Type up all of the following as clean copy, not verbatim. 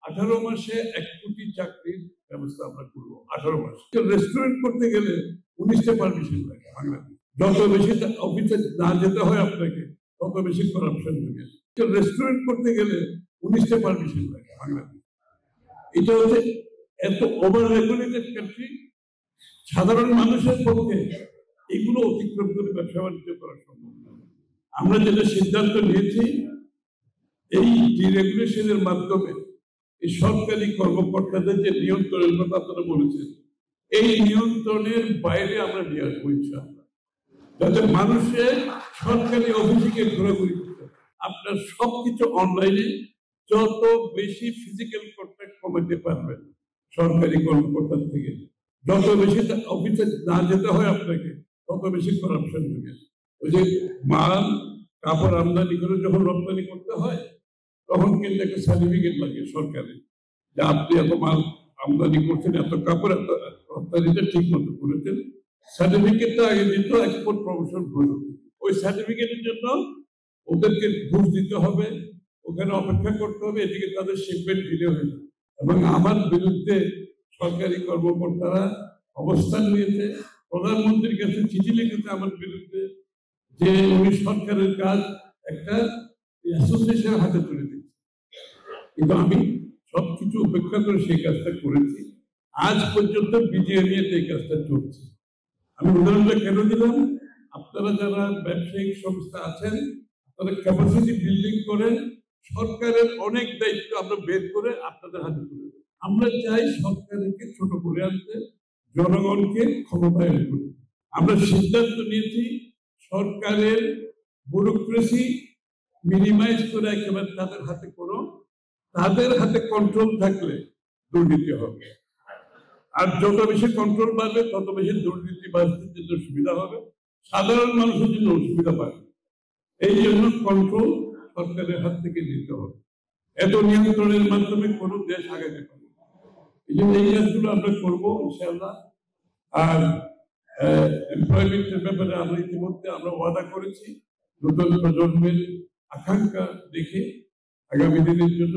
18 মাসে 1 কোটি চাকরির ব্যবস্থা আমরা করবো। 18 মাস। রেস্টুরেন্ট করতে গেলে 19টা পারমিশন লাগে বাংলাদেশে। যত বেশি অফিসে না যেতে হয় আপনাকে, তত বেশি করাপশন হবে। রেস্টুরেন্ট করতে গেলে 19টা পারমিশন লাগে বাংলাদেশে। এটা হচ্ছে এত ওভার রেগুলেটেড কান্ট্রি, সাধারণ মানুষের পক্ষে এগুলো অতিক্রম করে ব্যবসা বাণিজ্য করা সম্ভব না। আমরা যেটা সিদ্ধান্ত নিয়েছি, এই ডিরেগুলেশনের মাধ্যমে এই সরকারি কর্মকর্তাদের যে নিয়ন্ত্রণের কথা আপনারা বলেছেন, এই নিয়ন্ত্রণের বাইরে আমরা নিয়ে আসবো ইনশাআল্লাহ, যাতে মানুষের সরকারি অফিসে ঘোরাঘুরি করতে আপনার সবকিছু অনলাইনে যত বেশি ফিজিক্যাল কন্ট্যাক্ট কমাতে পারবেন সরকারি কর্মকর্তার থেকে, যত বেশি অফিসে না যেতে হয় আপনাকে, তত বেশি করাপশন হবে। ওই যে মাল কাপড় আমদানি করে যখন রপ্তানি করতে হয়, তখন কিন্তু একটা সার্টিফিকেট লাগে সরকারের, যে আপনি এত মাল আমদানি করছেন, এত কাপড়, এত রপ্তানিটা ঠিক মতো করেছেন। সার্টিফিকেটটা আগে দিত এক্সপোর্ট প্রমোশন বোর্ড। ওই সার্টিফিকেটের জন্য ওদেরকে ঘুষ দিতে হবে, ওখানে অপেক্ষা করতে হবে, এদিকে তাদের শিপমেন্ট ডিলে হয়ে যাবে। এবং আমার বিরুদ্ধে সরকারি কর্মকর্তারা অবস্থান নিয়েছে, প্রধানমন্ত্রীর কাছে চিঠি লিখেছে আমার বিরুদ্ধে, যে উনি সরকারের কাজ একটা অ্যাসোসিয়েশনের হাতে তুলে দিচ্ছে। কিন্তু আমি সবকিছু উপেক্ষা করে সেই কাজটা করেছি। আজ পর্যন্ত বিজিএমইএতে এই কাজটা চলছে। আমি উদাহরণটা কেন দিলাম, আপনারা যারা ব্যবসায়িক সংস্থা আছেন, তারা ক্যাপাসিটি বিল্ডিং করেন, সরকারের অনেক দায়িত্ব আমরা বের করে আপনাদের হাতে তুলে দেব। আমরা চাই সরকারকে ছোট করে আনতে, জনগণকে ক্ষমতায়ন করতে। আমরা সিদ্ধান্ত নিয়েছি সরকারের ব্যুরোক্রেসি মিনিমাইজ করে একেবারে তাদের হাতে করো, তাদের হাতে কন্ট্রোল থাকলে দুর্নীতি হবে, আর যত বেশি কন্ট্রোল বাড়বে তত বেশি দুর্নীতি বাড়তে জন্য সুবিধা হবে, সাধারণ মানুষের জন্য অসুবিধা পাবে। এই জন্য কন্ট্রোল সরকারের হাত থেকে নিতে হবে। এত নিয়ন্ত্রণের মাধ্যমে কোন দেশ আগাতে পারে। এই জন্য এই কাজগুলো আমরা করবো ইনশাআল্লাহ। আর এমপ্লয়মেন্টের ব্যাপারে আমরা ইতিমধ্যে আমরা ওয়াদা করেছি, নতুন প্রজন্মের আকাঙ্ক্ষা দেখে আগামী দিনের জন্য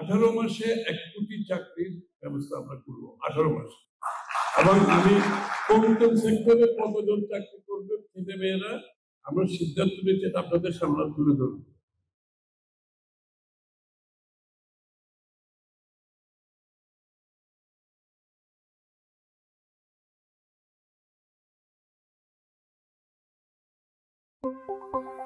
18 মাসে 1 কোটি চাকরির ব্যবস্থা আমরা করবো। 18 মাসে। এবং আমি কোন সেক্টরে কতজন চাকরি করবে ছেলে মেয়েরা, আমরা সিদ্ধান্ত নিয়েছি, আপনাদের সামনে তুলে ধরবো। Thank you.